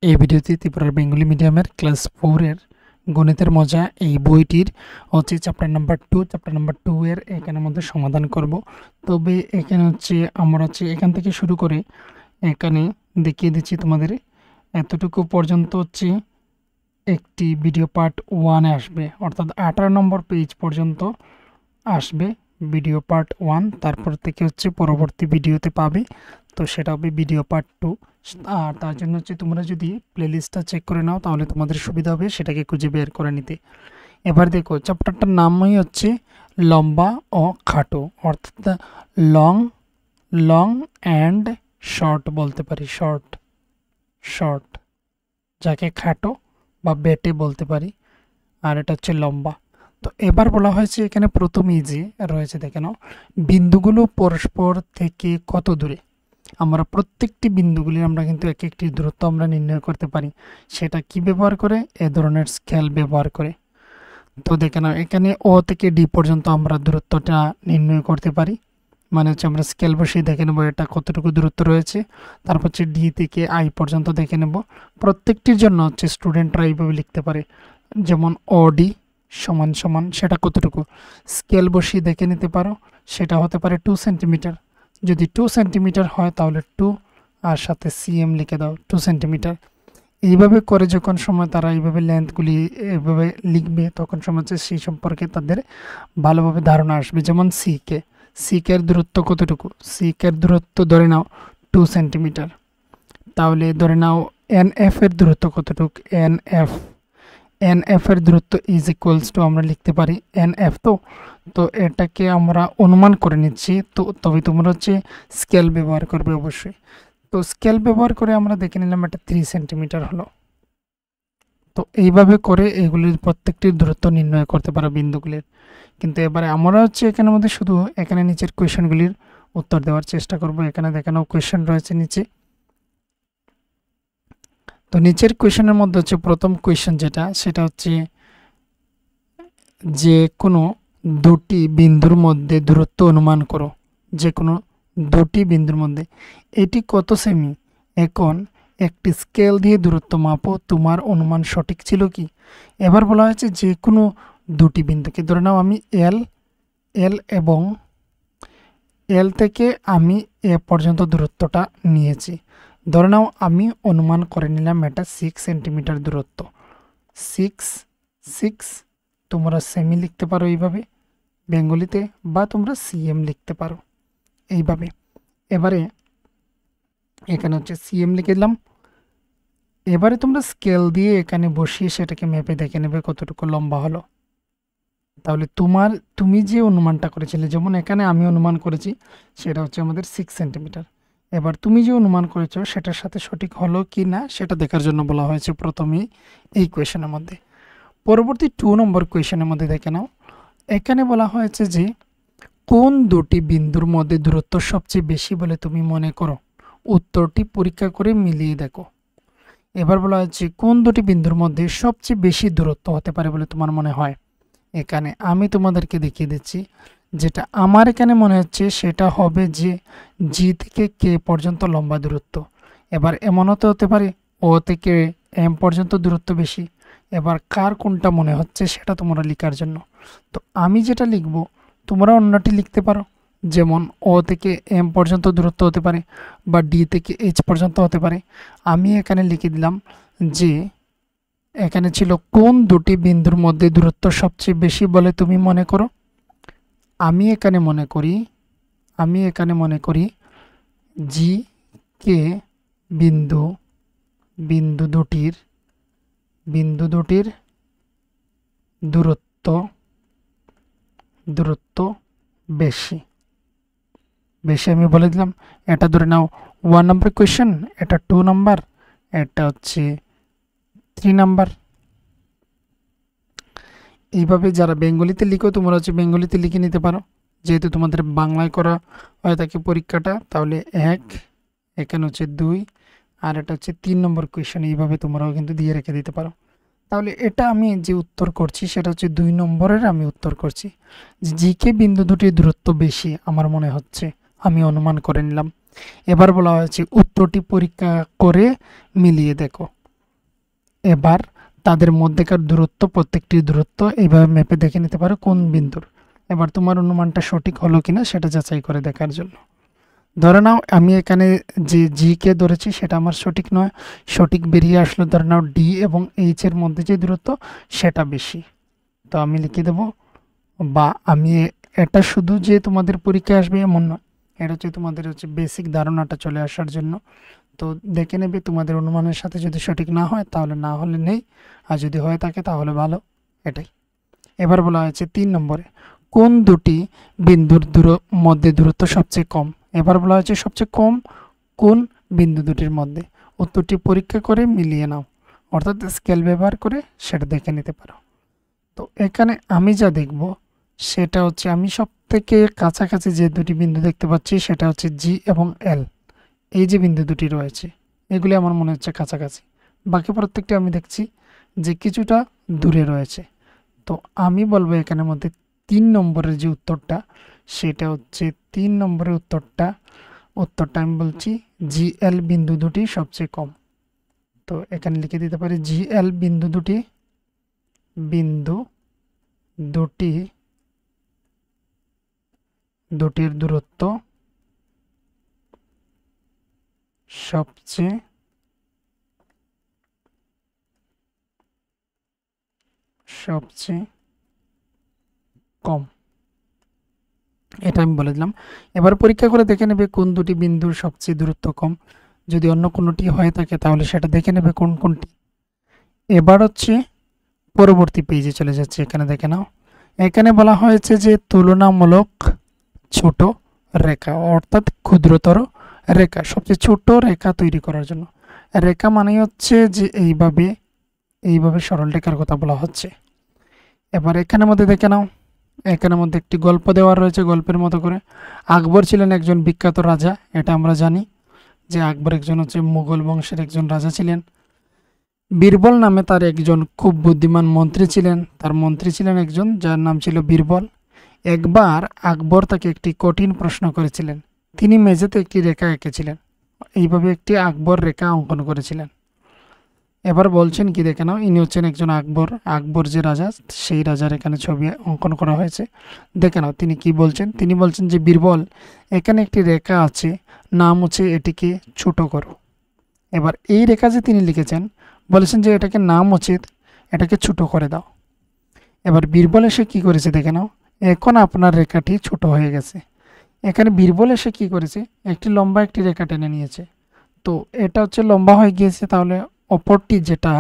এই ভিডিওতে ত্রিপুরার বেঙ্গলি মিডিয়ামের ক্লাস 4 এর গণিতের মজা এই বইটির হচ্ছে চ্যাপ্টার নাম্বার 2 চ্যাপ্টার নাম্বার 2 এর এখানের মধ্যে সমাধান করব। তবে এখানে হচ্ছে আমরা এখান থেকে শুরু করে এখানে দেখিয়ে দিচ্ছি তোমাদের এতটুকু পর্যন্ত হচ্ছে একটি ভিডিও পার্ট 1 এ আসবে, অর্থাৎ 18 নম্বর পেজ পর্যন্ত আসবে ভিডিও পার্ট 1। তারপর থেকে হচ্ছে পরবর্তী ভিডিওতে পাবে, তো সেটা হবে ভিডিও পার্ট 2। আর তার জন্য হচ্ছে তোমরা যদি প্লেলিস্টটা চেক করে নাও তাহলে তোমাদের সুবিধা হবে সেটাকে খুঁজে বের করে নিতে। এবার দেখো চ্যাপ্টারটার নামই হচ্ছে লম্বা ও খাটো, অর্থাৎ লং লং অ্যান্ড শর্ট বলতে পারি, শর্ট শর্ট যাকে খাটো বা বেটে বলতে পারি, আর এটা হচ্ছে লম্বা। তো এবার বলা হয়েছে এখানে প্রথমেই যে রয়েছে দেখে নাও, বিন্দুগুলো পরস্পর থেকে কত দূরে। আমরা প্রত্যেকটি বিন্দুগুলির আমরা কিন্তু এক একটি দূরত্ব আমরা নির্ণয় করতে পারি, সেটা কি ব্যবহার করে? এ ধরনের স্কেল ব্যবহার করে। তো দেখে নাও এখানে ও থেকে ডি পর্যন্ত আমরা দূরত্বটা নির্ণয় করতে পারি, মানে হচ্ছে আমরা স্কেল বসিয়ে দেখে নেব এটা কতটুকু দূরত্ব রয়েছে। তারপর হচ্ছে ডি থেকে আই পর্যন্ত দেখে নেব। প্রত্যেকটির জন্য হচ্ছে স্টুডেন্টরা এইভাবে লিখতে পারে, যেমন ও ডি সমান সমান সেটা কতটুকু স্কেল বসিয়ে দেখে নিতে পারো, সেটা হতে পারে 2 সেন্টিমিটার। যদি 2 সেন্টিমিটার হয় তাহলে 2 আর সাথে সিএম লিখে দাও 2 সেন্টিমিটার। এইভাবে করে যখন সময় তারা এইভাবে লেন্থগুলি এইভাবে লিখবে তখন সময় হচ্ছে সেই সম্পর্কে তাদের ভালোভাবে ধারণা আসবে। যেমন সিকের দূরত্ব কতটুকু, সিকের দূরত্ব ধরে নাও 2 সেন্টিমিটার। তাহলে ধরে নাও এন এফ এর দূরত্ব কতটুকু, এন এফ এর দূরত্ব ইজ ইকুয়ালস টু আমরা লিখতে পারি এন এফ। তো এটাকে আমরা অনুমান করে নিচ্ছি, তো তবে তোমরা হচ্ছে স্কেল ব্যবহার করবে অবশ্যই। তো স্কেল ব্যবহার করে আমরা দেখে নিলাম এটা 3 সেন্টিমিটার হলো। তো এইভাবে করে এগুলির প্রত্যেকটির দূরত্ব নির্ণয় করতে পারো বিন্দুগুলির। কিন্তু এবারে আমরা হচ্ছে এখানের মধ্যে শুধু এখানে নিচের কোয়েশনগুলির উত্তর দেওয়ার চেষ্টা করব। এখানে দেখানো কোয়েশন রয়েছে নিচে। তো নিচের কোয়েশনের মধ্যে হচ্ছে প্রথম কোয়েশন যেটা, সেটা হচ্ছে যে কোনো দুটি বিন্দুর মধ্যে দূরত্ব অনুমান করো। যে কোনো দুটি বিন্দুর মধ্যে এটি কত সেমি। এখন একটি স্কেল দিয়ে দূরত্ব মাপো, তোমার অনুমান সঠিক ছিল কি। এবার বলা হয়েছে যে কোনো দুটি বিন্দুকে, ধরে নাও আমি এল এবং এল থেকে আমি এ পর্যন্ত দূরত্বটা নিয়েছি। ধরে নাও আমি অনুমান করে নিলাম এটা 6 সেন্টিমিটার দূরত্ব। 6 তোমরা সেমি লিখতে পারো এইভাবে বেঙ্গলিতে, বা তোমরা সিএম লিখতে পারো এইভাবে। এবারে এখানে হচ্ছে সিএম লিখে দিলাম। এবারে তোমরা স্কেল দিয়ে এখানে বসিয়ে সেটাকে মেপে দেখে নেবে কতটুকু লম্বা হলো। তাহলে তুমি যে অনুমানটা করেছিলে, যেমন এখানে আমি অনুমান করেছি সেটা হচ্ছে আমাদের 6 সেন্টিমিটার। এবার তুমি যে অনুমান করেছো সেটার সাথে সঠিক হলো কি না সেটা দেখার জন্য বলা হয়েছে প্রথমেই এই কোয়েশনের মধ্যে। পরবর্তী 2 নম্বর কোয়েশনের মধ্যে দেখে নাও, এখানে বলা হয়েছে যে কোন দুটি বিন্দুর মধ্যে দূরত্ব সবচেয়ে বেশি বলে তুমি মনে করো, উত্তরটি পরীক্ষা করে মিলিয়ে দেখো। এবার বলা হচ্ছে কোন দুটি বিন্দুর মধ্যে সবচেয়ে বেশি দূরত্ব হতে পারে বলে তোমার মনে হয়। এখানে আমি তোমাদেরকে দেখিয়ে দিচ্ছি, যেটা আমার এখানে মনে হচ্ছে সেটা হবে যে জি থেকে কে পর্যন্ত লম্বা দূরত্ব। এবার এমনও তো হতে পারে ও থেকে এম পর্যন্ত দূরত্ব বেশি। এবার কার কোনটা মনে হচ্ছে সেটা তোমরা লেখার জন্য, তো আমি যেটা লিখব তোমরা অন্যটি লিখতে পারো। যেমন ও থেকে এম পর্যন্ত দূরত্ব হতে পারে, বা ডি থেকে এইচ পর্যন্ত হতে পারে। আমি এখানে লিখে দিলাম যে এখানে ছিল কোন দুটি বিন্দুর মধ্যে দূরত্ব সবচেয়ে বেশি বলে তুমি মনে করো। আমি এখানে মনে করি জি কে বিন্দু দুটির দূরত্ব বেশি আমি বলে দিলাম। এটা ধরে নাও 1 নম্বর কোয়েশ্চেন, এটা 2 নাম্বার, এটা হচ্ছে 3 নাম্বার। এইভাবে যারা বেঙ্গলিতে লিখো তোমরা হচ্ছে বেঙ্গলিতে লিখে নিতে পারো, যেহেতু তোমাদের বাংলায় করা হয়ে থাকে পরীক্ষাটা। তাহলে 1, এখানে হচ্ছে 2, আর এটা হচ্ছে 3 নম্বর কোয়েশ্চেন। এইভাবে তোমরাও কিন্তু দিয়ে রেখে দিতে পারো। তাহলে এটা আমি যে উত্তর করছি সেটা হচ্ছে 2 নম্বরের আমি উত্তর করছি। জিকে বিন্দু দুটির দূরত্ব বেশি আমার মনে হচ্ছে, আমি অনুমান করে নিলাম। এবার বলা হয়েছে উত্তরটি পরীক্ষা করে মিলিয়ে দেখো। এবার তাদের মধ্যেকার দূরত্ব, প্রত্যেকটির দূরত্ব এইভাবে ম্যাপে দেখে নিতে পারো কোন বিন্দুর। এবার তোমার অনুমানটা সঠিক হলো কিনা সেটা যাচাই করে দেখার জন্য ধরে নাও আমি এখানে যে জি কে ধরেছি সেটা আমার সঠিক নয়, সঠিক বেরিয়ে আসলো ধরে নাও ডি এবং এইচ এর মধ্যে যে দূরত্ব সেটা বেশি। তো আমি লিখে দেব, বা আমি এটা শুধু যে তোমাদের পরীক্ষায় আসবে এমন নয়, এটা হচ্ছে তোমাদের হচ্ছে বেসিক ধারণাটা চলে আসার জন্য। তো দেখে নেবে তোমাদের অনুমানের সাথে যদি সঠিক না হয় তাহলে না হলে নেই, আর যদি হয়ে থাকে তাহলে ভালো, এটাই। এবার বলা হয়েছে 3 নম্বরে কোন দুটি বিন্দুর মধ্যে দূরত্ব সবচেয়ে কম। এবার বলা হয়েছে সবচেয়ে কম কোন বিন্দু দুটির মধ্যে। উত্তরটি পরীক্ষা করে মিলিয়ে নাও, অর্থাৎ স্কেল ব্যবহার করে সেটা দেখে নিতে পারো। তো এখানে আমি যা দেখব সেটা হচ্ছে আমি সব থেকে কাছাকাছি যে দুটি বিন্দু দেখতে পাচ্ছি সেটা হচ্ছে জি এবং এল। এই যে বিন্দু দুটি রয়েছে এগুলি আমার মনে হচ্ছে কাছাকাছি, বাকি প্রত্যেকটি আমি দেখছি যে কিছুটা দূরে রয়েছে। তো আমি বলবো এখানের মধ্যে 3 নম্বরের যে উত্তরটা সেটা হচ্ছে 3 নম্বরের উত্তরটা আমি বলছি জিএল বিন্দু দুটি সবচেয়ে কম। তো এখানে লিখে দিতে পারি জিএল বিন্দু দুটির দূরত্ব সবচেয়ে কম, এটা আমি বলে দিলাম। এবার পরীক্ষা করে দেখে নেবে কোন দুটি বিন্দুর সবচেয়ে দূরত্ব কম। যদি অন্য কোনোটি হয়ে থাকে তাহলে সেটা দেখে নেবে কোন কোনটি। এবার হচ্ছে পরবর্তী পেজে চলে যাচ্ছে, এখানে দেখে নাও। এখানে বলা হয়েছে যে তুলনামূলক ছোট রেখা, অর্থাৎ ক্ষুদ্রতর রেখা, সবচেয়ে ছোট রেখা তৈরি করার জন্য। রেখা মানে হচ্ছে যে এইভাবে সরল রেখার কথা বলা হচ্ছে। এবার এখানের মধ্যে দেখে নাও, এখানের মধ্যে একটি গল্প দেওয়া রয়েছে, গল্পের মতো করে। আকবর ছিলেন একজন বিখ্যাত রাজা, এটা আমরা জানি যে আকবর একজন হচ্ছে মুঘল বংশের একজন রাজা ছিলেন। বীরবল নামে তার একজন খুব বুদ্ধিমান মন্ত্রী ছিলেন, তার মন্ত্রী ছিলেন একজন যার নাম ছিল বীরবল। একবার আকবর তাকে একটি কঠিন প্রশ্ন করেছিলেন। তিনি মেঝেতে একটি রেখা এঁকেছিলেন, এইভাবে একটি আকবর রেখা অঙ্কন করেছিলেন। এবার বলছেন কি দেখে নাও, ইনি হচ্ছেন একজন আকবর যে রাজা সেই রাজার এখানে ছবি অঙ্কন করা হয়েছে। দেখে নাও তিনি কি বলছেন। তিনি বলছেন যে বীরবল, এখানে একটি রেখা আছে, নাম হচ্ছে এটিকে ছোট করো। এবার এই রেখা যে তিনি লিখেছেন বলেছেন যে এটাকে নাম উচিত, এটাকে ছোট করে দাও। এবার বীরবল এসে কি করেছে দেখে নাও, এখন আপনার রেখাটি ছোট হয়ে গেছে। এখানে বীরবল এসে কি করেছে, একটি লম্বা একটি রেখা টেনে নিয়েছে। তো এটা হচ্ছে লম্বা হয়ে গিয়েছে, তাহলে অপরটি যেটা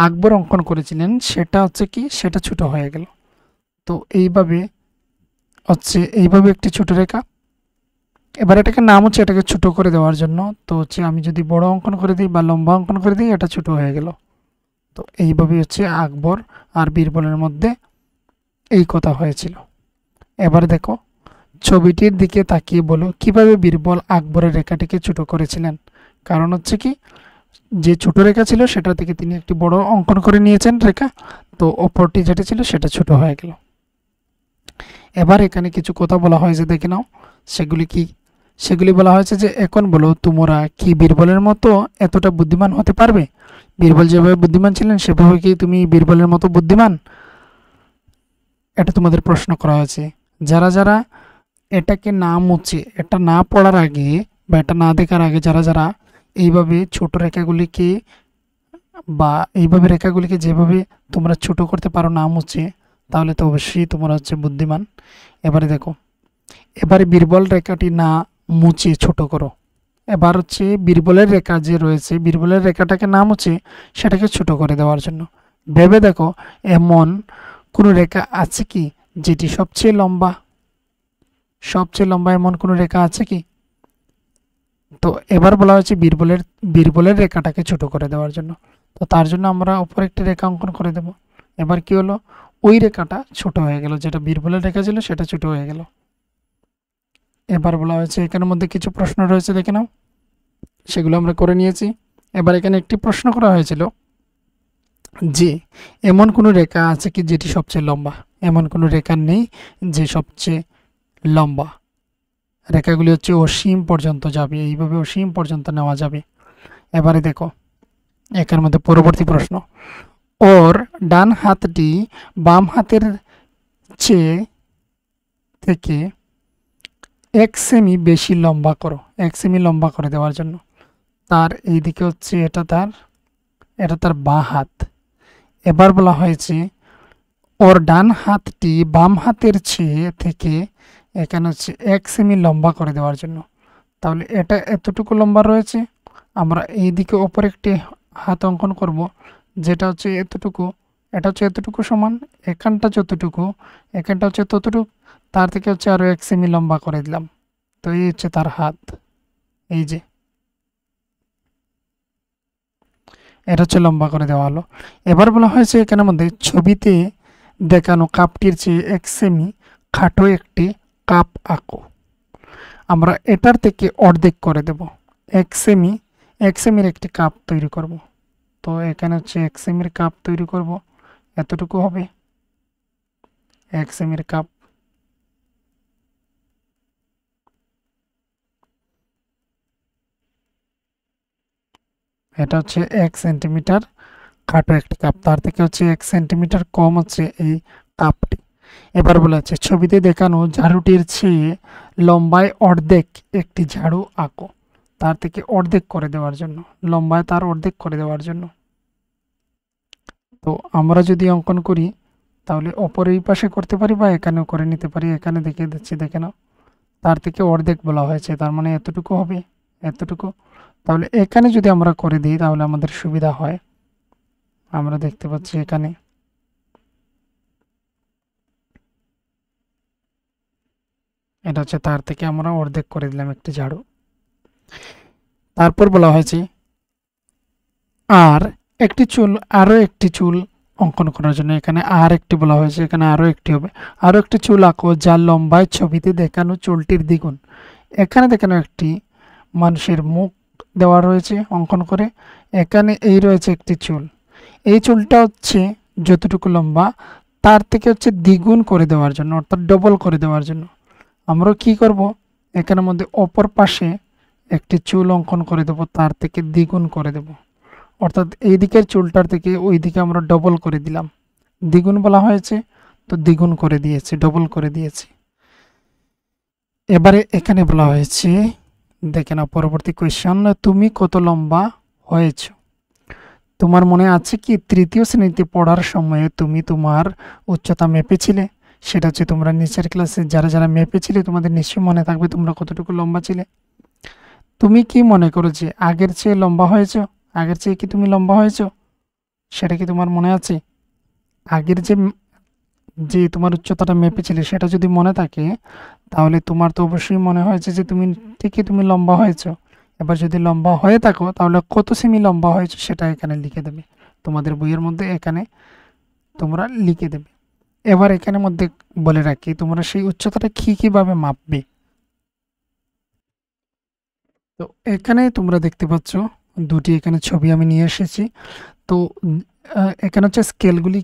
আকবর অঙ্কন করেছিলেন সেটা হচ্ছে কি, সেটা ছোট হয়ে গেল। তো এইভাবে একটি ছোট রেখা। এবার এটাকে নাম হচ্ছে এটাকে ছোট করে দেওয়ার জন্য। তো হচ্ছে আমি যদি বড় অঙ্কন করে দিই বা লম্বা অঙ্কন করে দিই এটা ছোট হয়ে গেল। তো এইভাবে হচ্ছে আকবর আর বীরবলের মধ্যে এই কথা হয়েছিল। এবার দেখো ছবিটির দিকে তাকিয়ে বলো কিভাবে বীরবল আকবরের রেখাটিকে ছোট করেছিলেন। কারণ হচ্ছে কি, যে ছোট রেখা ছিল সেটা থেকে তিনি একটি বড় অঙ্কন করে নিয়েছেন রেখা, তো অপরটি যেটা ছিল সেটা ছোট হয়ে গেল। এবার এখানে কিছু কথা বলা হয়েছে দেখে নাও, সেগুলি বলা হয়েছে যে এখন বলো তোমরা কি বীরবলের মতো এতটা বুদ্ধিমান হতে পারবে। বীরবল যেভাবে বুদ্ধিমান ছিলেন সেভাবে কি তুমি বীরবলের মতো বুদ্ধিমান, এটা তোমাদের প্রশ্ন করা হয়েছে। যারা যারা এটাকে না মুছে, এটা না পড়ার আগে বা এটা না দেখার আগে যারা এইভাবে ছোট রেখাগুলিকে বা এইভাবে রেখাগুলিকে যেভাবে তোমরা ছোট করতে পারো না মুছে, তাহলে তো অবশ্যই তোমরা হচ্ছে বুদ্ধিমান। এবারে দেখো, এবারে বীরবল রেখাটি না মুছে ছোট করো। এবার হচ্ছে বীরবলের রেখা যে রয়েছে, বীরবলের রেখাটাকে না মুছে সেটাকে ছোট করে দেওয়ার জন্য ভেবে দেখো এমন কোনো রেখা আছে কি যেটি সবচেয়ে লম্বা এমন কোনো রেখা আছে কি। তো এবার বলা হয়েছে বীরবলের রেখাটাকে ছোট করে দেওয়ার জন্য। তো তার জন্য আমরা উপর একটি রেখা অঙ্কন করে দেব। এবার কি হলো, ওই রেখাটা ছোট হয়ে গেল, যেটা বীরবলের রেখা ছিল সেটা ছোট হয়ে গেল। এবার বলা হয়েছে এখানের মধ্যে কিছু প্রশ্ন রয়েছে দেখে নাও, সেগুলো আমরা করে নিয়েছি। এবার এখানে একটি প্রশ্ন করা হয়েছিল যে এমন কোনো রেখা আছে কি যেটি সবচেয়ে লম্বা। এমন কোনো রেখা নেই যে সবচেয়ে লম্বা, রেখাগুলি হচ্ছে অসীম পর্যন্ত যাবে, এইভাবে অসীম পর্যন্ত নেওয়া যাবে। এবারে দেখো একের মধ্যে পরবর্তী প্রশ্ন, ওর ডান হাতটি বাম হাতের চেয়ে থেকে 1 সেমি বেশি লম্বা করো। 1 সেমি লম্বা করে দেওয়ার জন্য তার এইদিকে হচ্ছে এটা তার বাঁ হাত। এবার বলা হয়েছে ওর ডান হাতটি বাম হাতের চেয়ে থেকে এখানে হচ্ছে 1 সেমি লম্বা করে দেওয়ার জন্য। তাহলে এটা এতটুকু লম্বা রয়েছে, আমরা এইদিকে ওপর একটি হাত অঙ্কন করব যেটা হচ্ছে এতটুকু, এটা হচ্ছে এতটুকু সমান, এখানটা যতটুকু, এখানটা হচ্ছে ততটুকু, তার থেকে হচ্ছে আরও 1 সেমি লম্বা করে দিলাম। তো এই হচ্ছে তার হাত, এই যে এটা হচ্ছে লম্বা করে দেওয়া হলো। এবার বলা হয়েছে এখানের মধ্যে ছবিতে দেখানো কাপটির চেয়ে 1 সেমি খাটো একটি কাপ আঁকো। আমরা এটার থেকে অর্ধেক করে দেব, 1 সেমি, 1 সেমির একটি কাপ তৈরি করব। তো এখানে হচ্ছে 1 সেমির কাপ তৈরি করব, এতটুকু হবে 1 সেমির কাপ। এটা হচ্ছে 1 সেন্টিমিটার খাটো একটি কাপ, তার থেকে হচ্ছে 1 সেন্টিমিটার কম হচ্ছে এই কাপটি। এবার বলা হচ্ছে ছবিতে দেখানো ঝাড়ুটির চেয়ে লম্বায় অর্ধেক একটি ঝাড়ু আঁকো। তার থেকে অর্ধেক করে দেওয়ার জন্য, লম্বায় তার অর্ধেক করে দেওয়ার জন্য। তো আমরা যদি অঙ্কন করি তাহলে অপর এই পাশে করতে পারি বা এখানেও করে নিতে পারি। এখানে দেখিয়ে দিচ্ছি, দেখে নাও, তার থেকে অর্ধেক বলা হয়েছে, তার মানে এতটুকু হবে, এতটুকু। তাহলে এখানে যদি আমরা করে দিই তাহলে আমাদের সুবিধা হয়। আমরা দেখতে পাচ্ছি এখানে এটা হচ্ছে তার থেকে আমরা অর্ধেক করে দিলাম একটি ঝাড়ু। তারপর বলা হয়েছে আর আরও একটি চুল অঙ্কন করার জন্য, এখানে আর একটি বলা হয়েছে, এখানে আরও একটি হবে। আরও একটি চুল আঁকো যার লম্বায় ছবিতে দেখানো চুলটির দ্বিগুণ। এখানে দেখানো একটি মানুষের মুখ দেওয়া রয়েছে অঙ্কন করে, এখানে এই রয়েছে একটি চুল। এই চুলটা হচ্ছে যতটুকু লম্বা তার থেকে হচ্ছে দ্বিগুণ করে দেওয়ার জন্য, অর্থাৎ ডবল করে দেওয়ার জন্য আমরা কি করব, এখানের মধ্যে অপর পাশে একটি চুল অঙ্কন করে দেব, তার থেকে দ্বিগুণ করে দেব। অর্থাৎ এই দিকের চুলটার থেকে ওই দিকে আমরা ডবল করে দিলাম। দ্বিগুণ বলা হয়েছে তো দ্বিগুণ করে দিয়েছি, ডবল করে দিয়েছি। এবারে এখানে বলা হয়েছে, দেখে নাও পরবর্তী কোয়েশ্চন, তুমি কত লম্বা হয়েছ? তোমার মনে আছে কি তৃতীয় শ্রেণীতে পড়ার সময়ে তুমি তোমার উচ্চতা মেপেছিলে? সেটা হচ্ছে তোমরা নিচের ক্লাসে যারা যারা মেপেছিলে তোমাদের নিশ্চয়ই মনে থাকবে তোমরা কতটুকু লম্বা ছিলে। তুমি কি মনে করো যে আগের চেয়ে লম্বা হয়েছ? আগের চেয়ে কি তুমি লম্বা হয়েছ? সেটা কি তোমার মনে আছে? আগের যে তোমার উচ্চতাটা মেপেছিলে সেটা যদি মনে থাকে তাহলে তোমার তো অবশ্যই মনে হয়েছে যে তুমি লম্বা হয়েছ। এবার যদি লম্বা হয়ে থাকো তাহলে কত সেমি লম্বা হয়েছে সেটা এখানে লিখে দেবে, তোমাদের বইয়ের মধ্যে এখানে তোমরা লিখে দেবে। এবার এখানের মধ্যে বলে রাখি তোমরা সেই উচ্চতাটা কিভাবে মাপবে। তো এখানে তোমরা দেখতে পাচ্ছ দুটি এখানে ছবি আমি নিয়ে এসেছি। তো এখানে হচ্ছে স্কেলগুলি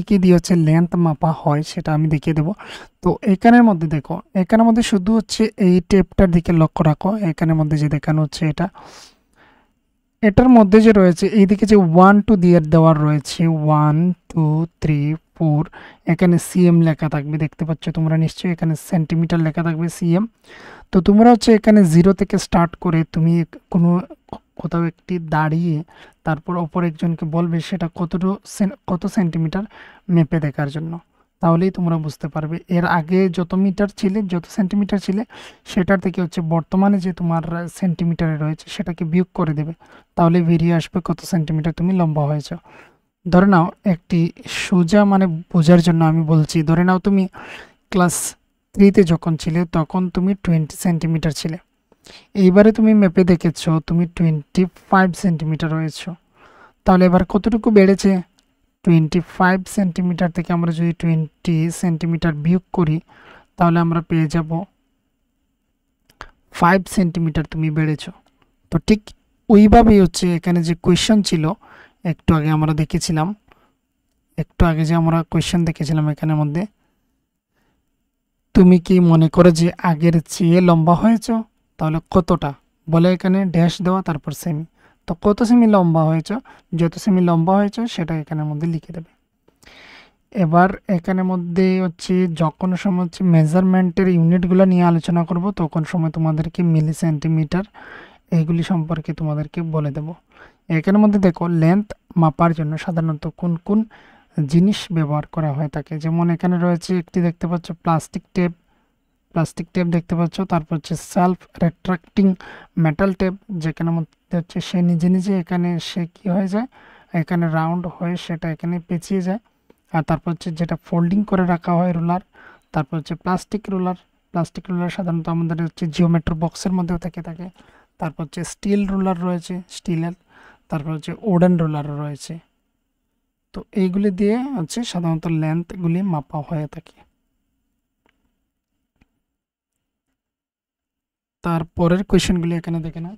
কি দিয়ে হচ্ছে লেন্থ মাপা হয় সেটা আমি দেখিয়ে দেবো। তো এখানের মধ্যে দেখো, এখানের মধ্যে শুধু হচ্ছে এই টেপটার দিকে লক্ষ্য রাখো। এখানের মধ্যে যে দেখানো হচ্ছে এটার মধ্যে যে রয়েছে এইদিকে যে 1 2 দিয়ে দেওয়ার রয়েছে 1 2 3 4, এখানে সিএম লেখা থাকবে, দেখতে পাচ্ছ তোমরা নিশ্চয়ই, এখানে সেন্টিমিটার লেখা থাকবে সিএম। তো তোমরা হচ্ছে এখানে 0 থেকে স্টার্ট করে তুমি কোথাও একটি দাঁড়িয়ে তারপর অপর একজনকে বলবে সেটা কত সেন্টিমিটার মেপে দেখার জন্য, তাহলেই তোমরা বুঝতে পারবে। এর আগে যত সেন্টিমিটার ছিলে সেটার থেকে হচ্ছে বর্তমানে যে তোমার সেন্টিমিটারে রয়েছে সেটাকে বিয়োগ করে দেবে, তাহলে বেরিয়ে আসবে কত সেন্টিমিটার তুমি লম্বা হয়েছ। ধরে নাও একটি সোজা মানে বোঝার জন্য আমি বলছি, ধরে নাও তুমি ক্লাস 3তে যখন ছিলে তখন তুমি 20 সেন্টিমিটার ছিলে, এইবারে তুমি মেপে দেখেছ তুমি 25 সেন্টিমিটার হয়েছ। তাহলে এবার কতটুকু বেড়েছে? 25 সেন্টিমিটার থেকে আমরা যদি 20 সেন্টিমিটার বিয়োগ করি তাহলে আমরা পেয়ে যাব 5 সেন্টিমিটার তুমি বেড়েছ। তো ঠিক ওইভাবেই হচ্ছে এখানে যে কোয়েশ্চন ছিল একটু আগে আমরা দেখেছিলাম, এখানের মধ্যে তুমি কি মনে করো যে আগের চেয়ে লম্বা হয়েছ? তাহলে কতটা বলে এখানে ড্যাশ দেওয়া তারপর সেমি, তো কত সেমি লম্বা হয়েছে, যত সেমি লম্বা হয়েছে সেটা এখানের মধ্যে লিখে দেবে। এবার এখানের মধ্যে হচ্ছে যখন সময় হচ্ছে মেজারমেন্টের ইউনিটগুলো নিয়ে আলোচনা করব, তখন সময় তোমাদেরকে মিলি সেন্টিমিটার এইগুলি সম্পর্কে তোমাদেরকে বলে দেব। এখানের মধ্যে দেখো লেন্থ মাপার জন্য সাধারণত কোন কোন জিনিস ব্যবহার করা হয়ে থাকে। যেমন এখানে রয়েছে একটি দেখতে পাচ্ছ প্লাস্টিক টেপ দেখতে পাচ্ছ, তারপর হচ্ছে সেলফ রেট্রাক্টিং মেটাল টেপ, যেখানে মধ্যে হচ্ছে সে নিজে নিজে এখানে সে কি হয়ে যায়, এখানে রাউন্ড হয়ে সেটা এখানে পেঁচিয়ে যায়। আর তারপর হচ্ছে যেটা ফোল্ডিং করে রাখা হয় রুলার, তারপর হচ্ছে প্লাস্টিক রুলার সাধারণত আমাদের হচ্ছে জিওমেট্রি বক্সের মধ্যেও থেকে থাকে। তারপর হচ্ছে স্টিল রুলার রয়েছে স্টিলের, তারপর হচ্ছে উডেন রুলারও রয়েছে। তো এইগুলি দিয়ে হচ্ছে সাধারণত লেন্থগুলি মাপা হয়ে থাকে। তারপরের কোয়েশ্চেনগুলি এখানে দেখে না।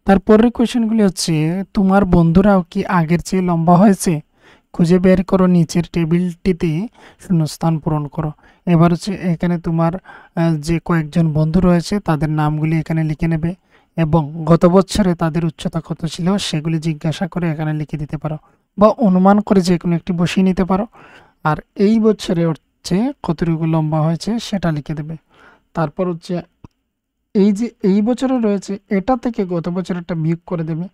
তারপরের কোয়েশ্চেনগুলি হচ্ছে তোমার বন্ধুরাও কি আগের চেয়ে লম্বা হয়েছে, খুঁজে বের করো নিচের টেবিলটিতে শূন্যস্থান পূরণ করো। এবার হচ্ছে এখানে তোমার যে কয়েকজন বন্ধু রয়েছে তাদের নামগুলি এখানে লিখে নেবে এবং গত বছরে তাদের উচ্চতা কত ছিল সেগুলি জিজ্ঞাসা করে এখানে লিখে দিতে পারো, বা অনুমান করে যে কোনো একটি বসিয়ে নিতে পারো। আর এই বছরে হচ্ছে কতটুকু লম্বা হয়েছে সেটা লিখে দেবে। তারপর হচ্ছে এই যে এই বছরে রয়েছে এটা থেকে গত বছরেরটা বিয়োগ করে দেবে,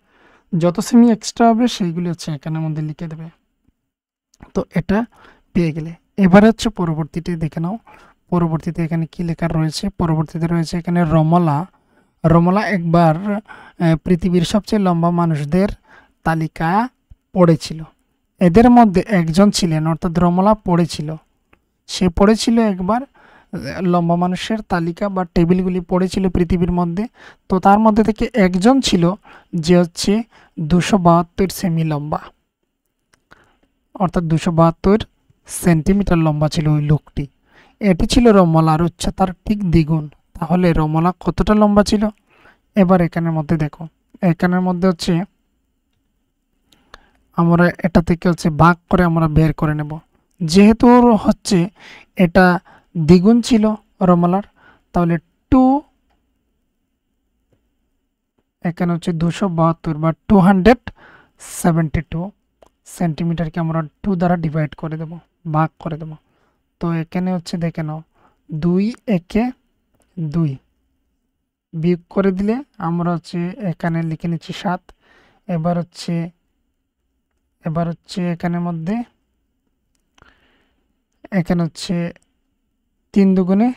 যত সেমি এক্সট্রা হবে সেইগুলি হচ্ছে এখানের মধ্যে লিখে দেবে। তো এটা পেয়ে গেলে এবার হচ্ছে পরবর্তীতে দেখে নাও। পরবর্তীতে এখানে কি লেখা রয়েছে, পরবর্তীতে রয়েছে এখানে রমলা একবার পৃথিবীর সবচেয়ে লম্বা মানুষদের তালিকা পড়েছিল। এদের মধ্যে একজন ছিলেন, অর্থাৎ রমলা পড়েছিল, সে পড়েছিল একবার লম্বা মানুষের তালিকা বা টেবিলগুলি পড়েছিল পৃথিবীর মধ্যে। তো তার মধ্যে থেকে একজন ছিল যে হচ্ছে 272 সেমি লম্বা, অর্থাৎ 272 সেন্টিমিটার লম্বা ছিল ওই লোকটি। এটি ছিল রমলার উচ্চতার ঠিক দ্বিগুণ। তাহলে রমলা কতটা লম্বা ছিল? এবার এখানের মধ্যে দেখো, এখানের মধ্যে হচ্ছে আমরা এটা থেকে হচ্ছে ভাগ করে আমরা বের করে নেব। যেহেতু হচ্ছে এটা দ্বিগুণ ছিল রমলার, তাহলে 2 এখানে হচ্ছে 272 বা 272 সেন্টিমিটারকে আমরা 2 দ্বারা ডিভাইড করে দেব, ভাগ করে দেব। তো এখানে হচ্ছে দেখে নাও 2 একে 2 বিয়োগ করে দিলে আমরা হচ্ছে এখানে লিখে নিচ্ছি 7। এবার হচ্ছে এখানের মধ্যে এখানে হচ্ছে 3 দুগুণে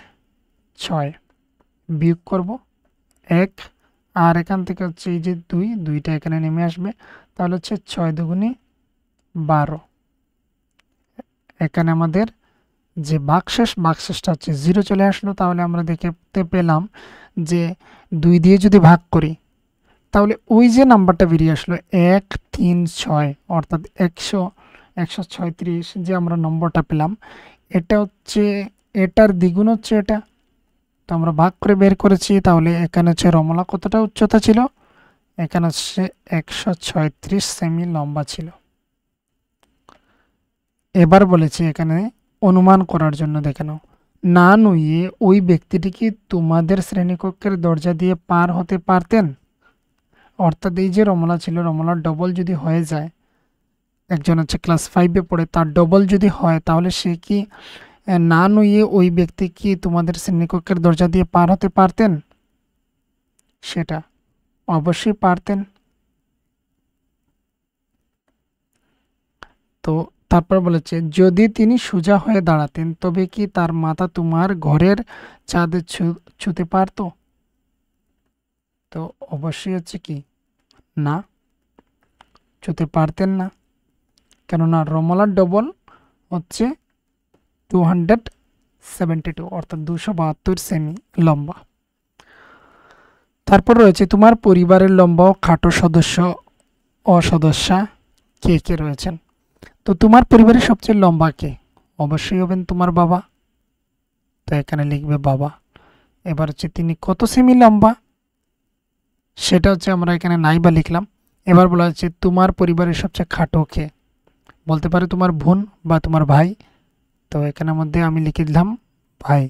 6 বিয়োগ করব 1, আর এখান থেকে হচ্ছে এই যে 2টা এখানে নেমে আসবে, তাহলে হচ্ছে 6 দুগুণে 12। এখানে আমাদের যে বাকশেষটা হচ্ছে 0 চলে আসলো। তাহলে আমরা দেখতে পেলাম যে 2 দিয়ে যদি ভাগ করি তাহলে ওই যে নাম্বারটা বেরিয়ে আসলো 136, অর্থাৎ 136 যে আমরা নম্বরটা পেলাম, এটা হচ্ছে এটার দ্বিগুণ হচ্ছে এটা। তো আমরা ভাগ করে বের করেছি, তাহলে এখানে হচ্ছে রমলা কতটা উচ্চতা ছিল, এখানে হচ্ছে 136 সেমি লম্বা ছিল। এবার বলেছি এখানে অনুমান করার জন্য দেখে নাও, না নুয়ে ওই ব্যক্তিটি কি তোমাদের শ্রেণীকক্ষের দরজা দিয়ে পার হতে পারতেন? অর্থাৎ এই যে রমলা ছিল, রমলার ডবল যদি হয়ে যায়, একজন হচ্ছে ক্লাস 5-এ পড়ে, তার ডবল যদি হয় তাহলে সে কি না নুয়ে ওই ব্যক্তি কি তোমাদের শ্রেণীকক্ষের দরজা দিয়ে পার হতে পারতেন? সেটা অবশ্যই পারতেন। তো তারপর বলেছে যদি তিনি সোজা হয়ে দাঁড়াতেন তবে কি তার মাথা তোমার ঘরের ছাদে ছুঁতে পারতো? তো অবশ্যই হচ্ছে কি না, ছুঁতে পারতেন না, কেননা রমলার ডবল হচ্ছে 272, অর্থাৎ 272 সেমি লম্বা। তারপর রয়েছে তোমার পরিবারের লম্বা ও খাটো সদস্য ও সদস্যা কে কে রয়েছেন। তো তোমার পরিবারের সবচেয়ে লম্বা কে? অবশ্যই হবেন তোমার বাবা, তো এখানে লিখবে বাবা। এবার হচ্ছে তিনি কত সেমি লম্বা, সেটা হচ্ছে আমরা এখানে নাইবা লিখলাম। এবার বলা হচ্ছে তোমার পরিবারের সবচেয়ে খাটো কে, বলতে পারে তোমার বোন বা তোমার ভাই, তো এখানের মধ্যে আমি লিখে দিলাম ভাই।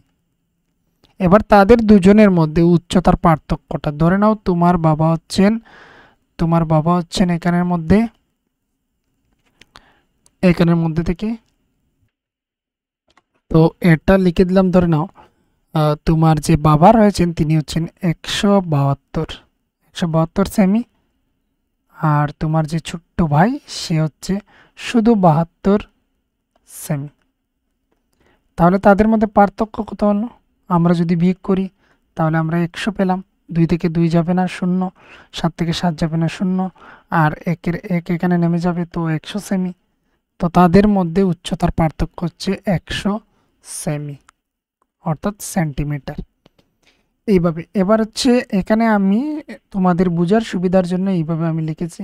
এবার তাদের দুজনের মধ্যে উচ্চতার পার্থক্যটা ধরে নাও তোমার বাবা হচ্ছেন এখানের মধ্যে থেকে, তো এটা লিখে দিলাম। ধরে নাও তোমার যে বাবা রয়েছেন তিনি হচ্ছেন 172 সেমি, আর তোমার যে ছোট্ট ভাই সে হচ্ছে শুধু 72 সেমি। তাহলে তাদের মধ্যে পার্থক্য কত হলো? আমরা যদি বিয়োগ করি তাহলে আমরা 100 পেলাম। 2 থেকে 2 যাবে না 0, 7 থেকে 7 যাবে না 0, আর 1-এর 1 এখানে নেমে যাবে, তো 100 সেমি। তো তাদের মধ্যে উচ্চতার পার্থক্য হচ্ছে 100 সেমি, অর্থাৎ সেন্টিমিটার। এইভাবে এবার হচ্ছে এখানে আমি তোমাদের বোঝার সুবিধার জন্য এইভাবে আমি লিখেছি।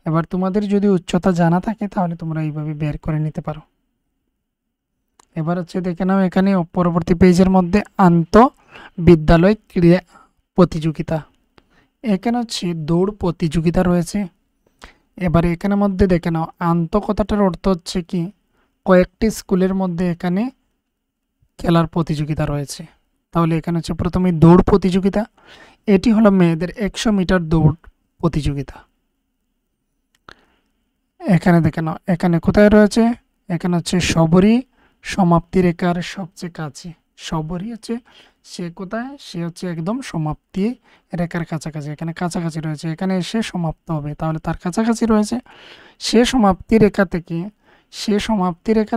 এবার তোমাদের যদি উচ্চতা জানা থাকে তাহলে তোমরা এইভাবে বের করে নিতে পারো। এবার হচ্ছে দেখে নাও এখানে পরবর্তী পেজের মধ্যে আন্তঃবিদ্যালয় ক্রীড়া প্রতিযোগিতা, এখানে হচ্ছে দৌড় প্রতিযোগিতা রয়েছে। এবারে এখানের মধ্যে দেখে নাও কথাটার অর্থ হচ্ছে কি, কয়েকটি স্কুলের মধ্যে এখানে খেলার প্রতিযোগিতা রয়েছে। তাহলে এখানে হচ্ছে প্রথমে দৌড় প্রতিযোগিতা, এটি হলো মেয়েদের 100 মিটার দৌড় প্রতিযোগিতা। এখানে দেখে নাও এখানে কোথায় রয়েছে, এখানে হচ্ছে শবরী সমাপ্তি রেখার সবচেয়ে কাছে। শবরী হচ্ছে সে কোথায়, সে হচ্ছে একদম সমাপ্তি রেখার কাছাকাছি, এখানে কাছাকাছি রয়েছে, এখানে এসে সমাপ্ত হবে, তাহলে তার কাছাকাছি রয়েছে। সে সমাপ্তি রেখা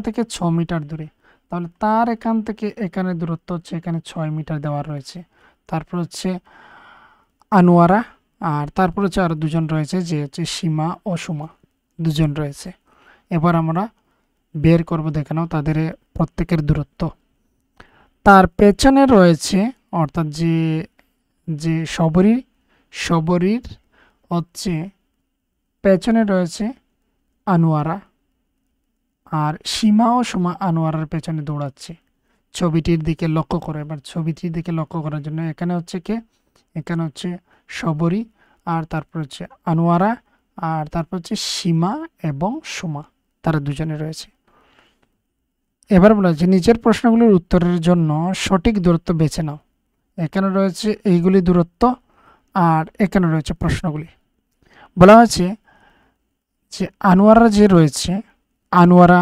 থেকে 6 মিটার দূরে, তাহলে তার এখান থেকে এখানে দূরত্ব হচ্ছে এখানে 6 মিটার দেওয়া রয়েছে। তারপর হচ্ছে আনোয়ারা, আর তারপর হচ্ছে আরো দুজন রয়েছে যে হচ্ছে সীমা ও সুমা, দুজন রয়েছে। এবার আমরা বের করব, দেখে নাও তাদের প্রত্যেকের দূরত্ব। তার পেছনে রয়েছে, অর্থাৎ যে শবরীর হচ্ছে পেছনে রয়েছে আনোয়ারা, আর সীমা ও সুমা আনোয়ারার পেছনে দৌড়াচ্ছে। ছবিটির দিকে লক্ষ্য করো। এবার ছবিটির দিকে লক্ষ্য করার জন্য এখানে হচ্ছে এখানে হচ্ছে শবরী, আর তারপর হচ্ছে আনোয়ারা, আর তারপর হচ্ছে সীমা এবং সুমা, তারা দুজনে রয়েছে। এবার বলা হচ্ছে নিচের প্রশ্নগুলোর উত্তরের জন্য সঠিক দূরত্ব বেছে নাও। এখানে রয়েছে এইগুলি দূরত্ব, আর এখানে রয়েছে প্রশ্নগুলি। বলা হয়েছে যে আনোয়ারা যে রয়েছে, আনোয়ারা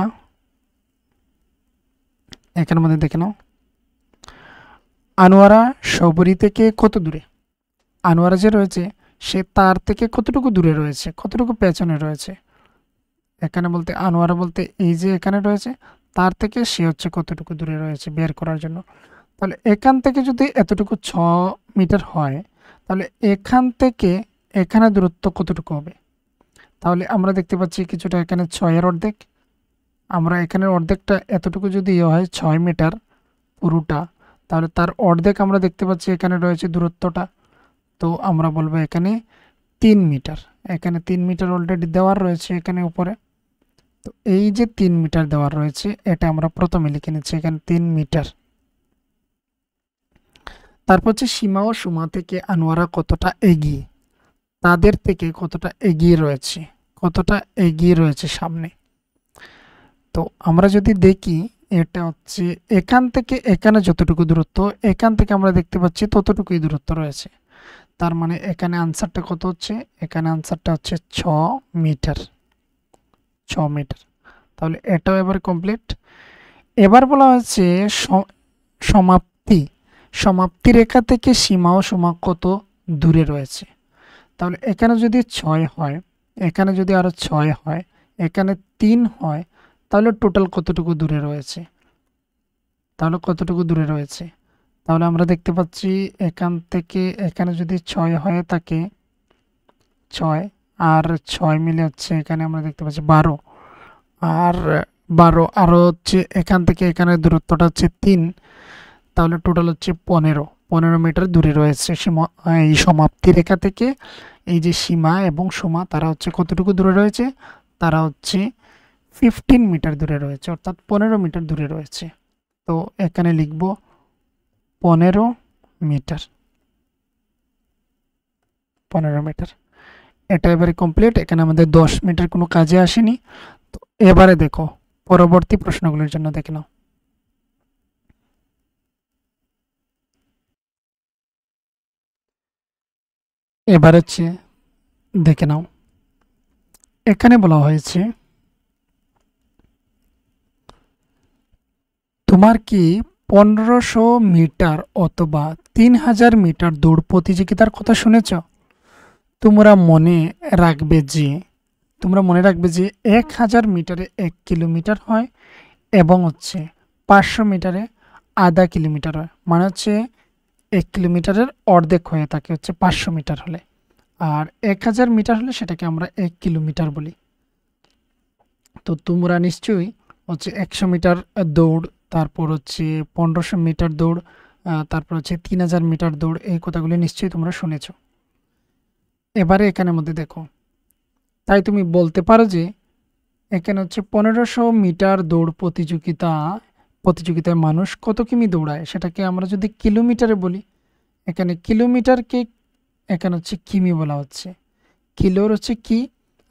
এখানের মধ্যে দেখে নাও আনোয়ারা শবরী থেকে কত দূরে। আনোয়ারা যে রয়েছে সে তার থেকে কতটুকু দূরে রয়েছে, কতটুকু পেছনে রয়েছে। এখানে বলতে আনোয়ারা বলতে এই যে এখানে রয়েছে, তার থেকে সে হচ্ছে কতটুকু দূরে রয়েছে বের করার জন্য। তাহলে এখান থেকে যদি এতটুকু 6 মিটার হয়, তাহলে এখান থেকে এখানে দূরত্ব কতটুকু হবে? তাহলে আমরা দেখতে পাচ্ছি কিছুটা এখানে 6-এর অর্ধেক, আমরা এখানের অর্ধেকটা এতটুকু যদি হয় 6 মিটার পুরোটা, তাহলে তার অর্ধেক আমরা দেখতে পাচ্ছি এখানে রয়েছে দূরত্বটা, তো আমরা বলবো এখানে 3 মিটার। এখানে 3 মিটার অলরেডি দেওয়ার রয়েছে এখানে উপরে, তো এই যে 3 মিটার দেওয়ার রয়েছে এটা আমরা প্রথমে লিখে নিচ্ছি এখানে 3 মিটার। তারপর হচ্ছে সীমা ও সুমা থেকে আনোয়ারা কতটা এগিয়ে, তাদের থেকে কতটা এগিয়ে রয়েছে সামনে। তো আমরা যদি দেখি এটা হচ্ছে এখান থেকে এখানে যতটুকু দূরত্ব, এখান থেকে আমরা দেখতে পাচ্ছি ততটুকুই দূরত্ব রয়েছে। তার মানে এখানে আনসারটা কত হচ্ছে, এখানে আনসারটা হচ্ছে 6 মিটার। তাহলে এটাও এবার কমপ্লিট। এবার বলা হচ্ছে সমাপ্তি রেখা থেকে সীমা ও সুমা কত দূরে রয়েছে। তাহলে এখানে যদি 6 হয়, এখানে যদি আরো 6 হয়, এখানে 3 হয়, তাহলে টোটাল কতটুকু দূরে রয়েছে, তাহলে আমরা দেখতে পাচ্ছি এখান থেকে এখানে যদি 6 হয়ে থাকে, 6 আর 6 মিলে হচ্ছে এখানে আমরা দেখতে পাচ্ছি 12, আর 12 আরও হচ্ছে এখান থেকে এখানে দূরত্বটা হচ্ছে 3, তাহলে টোটাল হচ্ছে 15 মিটার দূরে রয়েছে এই সমাপ্তি রেখা থেকে এই যে সীমা এবং সুমা, তারা হচ্ছে কতটুকু দূরে রয়েছে, তারা হচ্ছে 15 মিটার দূরে রয়েছে, অর্থাৎ 15 মিটার দূরে রয়েছে। তো এখানে লিখব 15 মিটার। এটা এবারে কমপ্লিট। এখানে আমাদের 10 মিটার কোনো কাজে আসেনি। তো এবারে দেখো পরবর্তী প্রশ্নগুলোর জন্য দেখে নাও। এবার হচ্ছে দেখে নাও, এখানে বলা হয়েছে তোমার কি 1500 মিটার অথবা 3000 মিটার দৌড় প্রতিযোগিতার কথা শুনেছ? তোমরা মনে রাখবে যে তোমরা মনে রাখবে যে 1000 মিটারে 1 কিলোমিটার হয় এবং হচ্ছে 500 মিটারে আধা কিলোমিটার হয়, মানে হচ্ছে 1 কিলোমিটারের অর্ধেক হয়ে থাকে হচ্ছে 500 মিটার হলে, আর 1000 মিটার হলে সেটাকে আমরা 1 কিলোমিটার বলি। তো তোমরা নিশ্চয়ই হচ্ছে 100 মিটার দৌড়, তারপর হচ্ছে 1500 মিটার দৌড়, তারপর হচ্ছে 3000 মিটার দৌড়, এই কথাগুলো নিশ্চয়ই তোমরা শুনেছ। এবারে এখানের মধ্যে দেখো, তাই তুমি বলতে পারো যে এখানে হচ্ছে 1500 মিটার দৌড় প্রতিযোগিতায় মানুষ কত কিমি দৌড়ায়, সেটাকে আমরা যদি কিলোমিটারে বলি, এখানে কিলোমিটারকে এখানে হচ্ছে কিমি বলা হচ্ছে। কিলোর হচ্ছে কি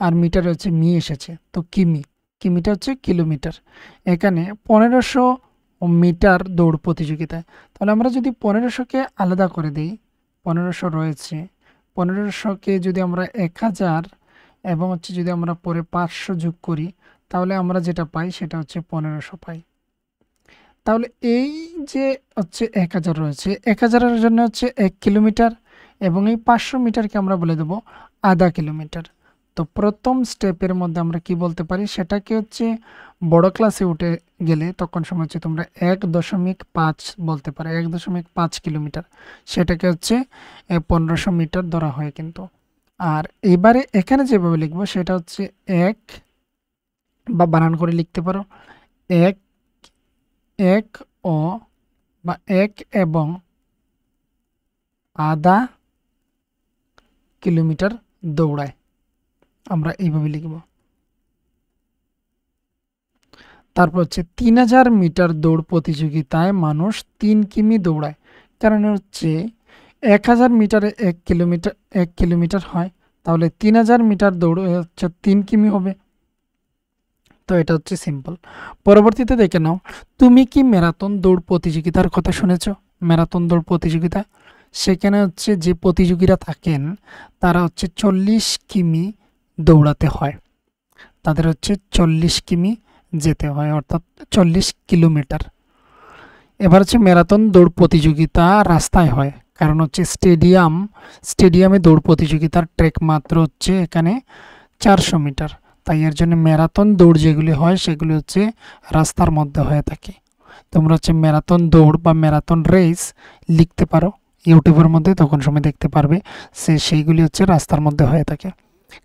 আর মিটার হচ্ছে মি এসেছে, তো কিমি, কিমিটা হচ্ছে কিলোমিটার। এখানে 1500 মিটার দৌড় প্রতিযোগিতায়, তাহলে আমরা যদি 1500কে আলাদা করে দিই, 1500 রয়েছে, 1500কে যদি আমরা 1000 এবং হচ্ছে যদি আমরা পরে 500 যোগ করি, তাহলে আমরা যেটা পাই সেটা হচ্ছে 1500 পাই। তাহলে এই যে হচ্ছে 1000 রয়েছে, 1000-এর জন্য হচ্ছে 1 কিলোমিটার, এবং এই 500 মিটারকে আমরা বলে দেবো আধা কিলোমিটার। তো প্রথম স্টেপের মধ্যে আমরা কি বলতে পারি, সেটাকে হচ্ছে বড় ক্লাসে উঠে গেলে তখন সময় হচ্ছে তোমরা 1.5 বলতে পারো, 1.5 কিলোমিটার, সেটাকে হচ্ছে 1500 মিটার ধরা হয় কিন্তু। আর এবারে এখানে যেভাবে লিখবো সেটা হচ্ছে এক, বা বানান করে লিখতে পারো, এক, এক ও বা এক এবং আধা কিলোমিটার দৌড়ায়, আমরা এইভাবে লিখব। তারপর হচ্ছে 3000 মিটার দৌড় প্রতিযোগিতায় মানুষ 3 কিমি দৌড়ায়, কারণ হচ্ছে 1000 মিটারে 1 কিলোমিটার হয়, তাহলে 3000 মিটার দৌড় হচ্ছে 3 কিমি হবে। তো এটা হচ্ছে সিম্পল। পরবর্তীতে দেখে নাও, তুমি কি ম্যারাথন দৌড় প্রতিযোগিতার কথা শুনেছ? ম্যারাথন দৌড় প্রতিযোগিতা, সেখানে হচ্ছে যে প্রতিযোগীরা থাকেন তারা হচ্ছে 40 কিমি দৌড়াতে হয়, তাদের হচ্ছে 40 কিমি যেতে হয়, অর্থাৎ 40 কিলোমিটার। এবার হচ্ছে ম্যারাথন দৌড় প্রতিযোগিতা রাস্তায় হয়, কারণ হচ্ছে স্টেডিয়ামে দৌড় প্রতিযোগিতার ট্র্যাক মাত্র হচ্ছে এখানে 400 মিটার, তাই এর জন্য ম্যারাথন দৌড় যেগুলি হয় সেগুলি হচ্ছে রাস্তার মধ্যে হয়ে থাকে। তোমরা হচ্ছে ম্যারাথন দৌড় বা ম্যারাথন রেস লিখতে পারো ইউটিউবের মধ্যে, তখন সময় দেখতে পারবে সেইগুলি হচ্ছে রাস্তার মধ্যে হয়ে থাকে,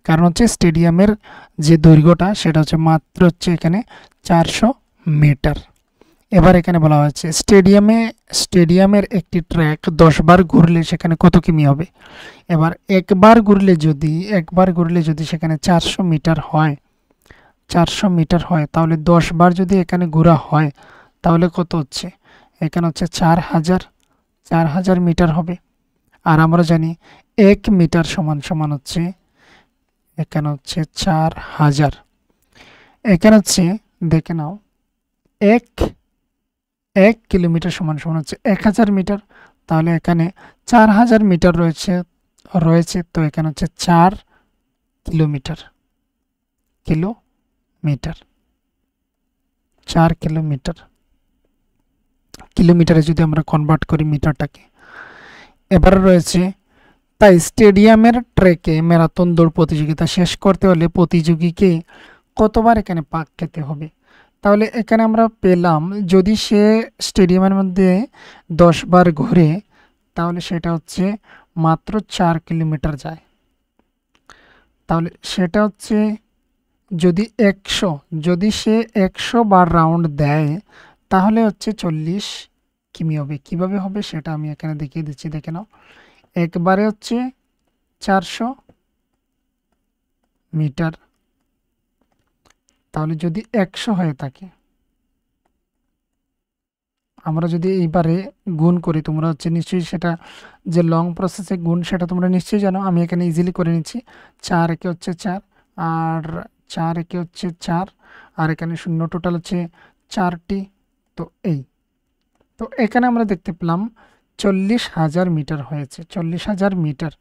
কারণ হচ্ছে স্টেডিয়ামের যে দৈর্ঘ্যটা সেটা হচ্ছে মাত্র হচ্ছে এখানে 400 মিটার। এবার এখানে বলা হয়েছে স্টেডিয়ামের একটি ট্র্যাক 10 বার ঘুরলে সেখানে কত কিমি হবে। এবার একবার ঘুরলে যদি সেখানে 400 মিটার হয়, 400 মিটার হয়, তাহলে 10 বার যদি এখানে ঘোরা হয় তাহলে কত হচ্ছে, এখানে হচ্ছে 4000 মিটার হবে। আর আমরা জানি 1 মিটার সমান সমান হচ্ছে এখানে হচ্ছে 4000। এখানে হচ্ছে দেখে নাও, এক 1 কিলোমিটার সমান সমান হচ্ছে 1000 মিটার, তাহলে এখানে 4000 মিটার রয়েছে, তো এখানে হচ্ছে 4 কিলোমিটার, কিলোমিটার 4 কিলোমিটার। কিলোমিটারে যদি আমরা কনভার্ট করি মিটারটাকে। এবার রয়েছে, তাই স্টেডিয়ামের ট্র্যাকে ম্যারাথন দৌড় প্রতিযোগিতা শেষ করতে হলে প্রতিযোগীকে কতবার এখানে পাক খেতে হবে। তাহলে এখানে আমরা পেলাম, যদি সে স্টেডিয়ামের মধ্যে 10 বার ঘুরে তাহলে সেটা হচ্ছে মাত্র 4 কিলোমিটার যায়। তাহলে সেটা হচ্ছে যদি সে 100 বার রাউন্ড দেয় তাহলে হচ্ছে 40 কিমি হবে। কিভাবে হবে সেটা আমি এখানে দেখিয়ে দিচ্ছি, দেখে নাও। একবারে হচ্ছে 400 মিটার, তাহলে যদি 100 হয়ে থাকে, আমরা যদি এইবারে গুণ করি, তোমরা হচ্ছে নিশ্চয়ই সেটা যে লং প্রসেসে গুণ সেটা তোমরা নিশ্চয়ই জানো, আমি এখানে ইজিলি করে নিচ্ছি। 4 একে হচ্ছে 4, আর 4 একে হচ্ছে 4, আর এখানে শূন্য, টোটাল হচ্ছে 4টি। তো তো এখানে আমরা দেখতে পেলাম 40,000 মিটার হয়েছে, 40,000 মিটার।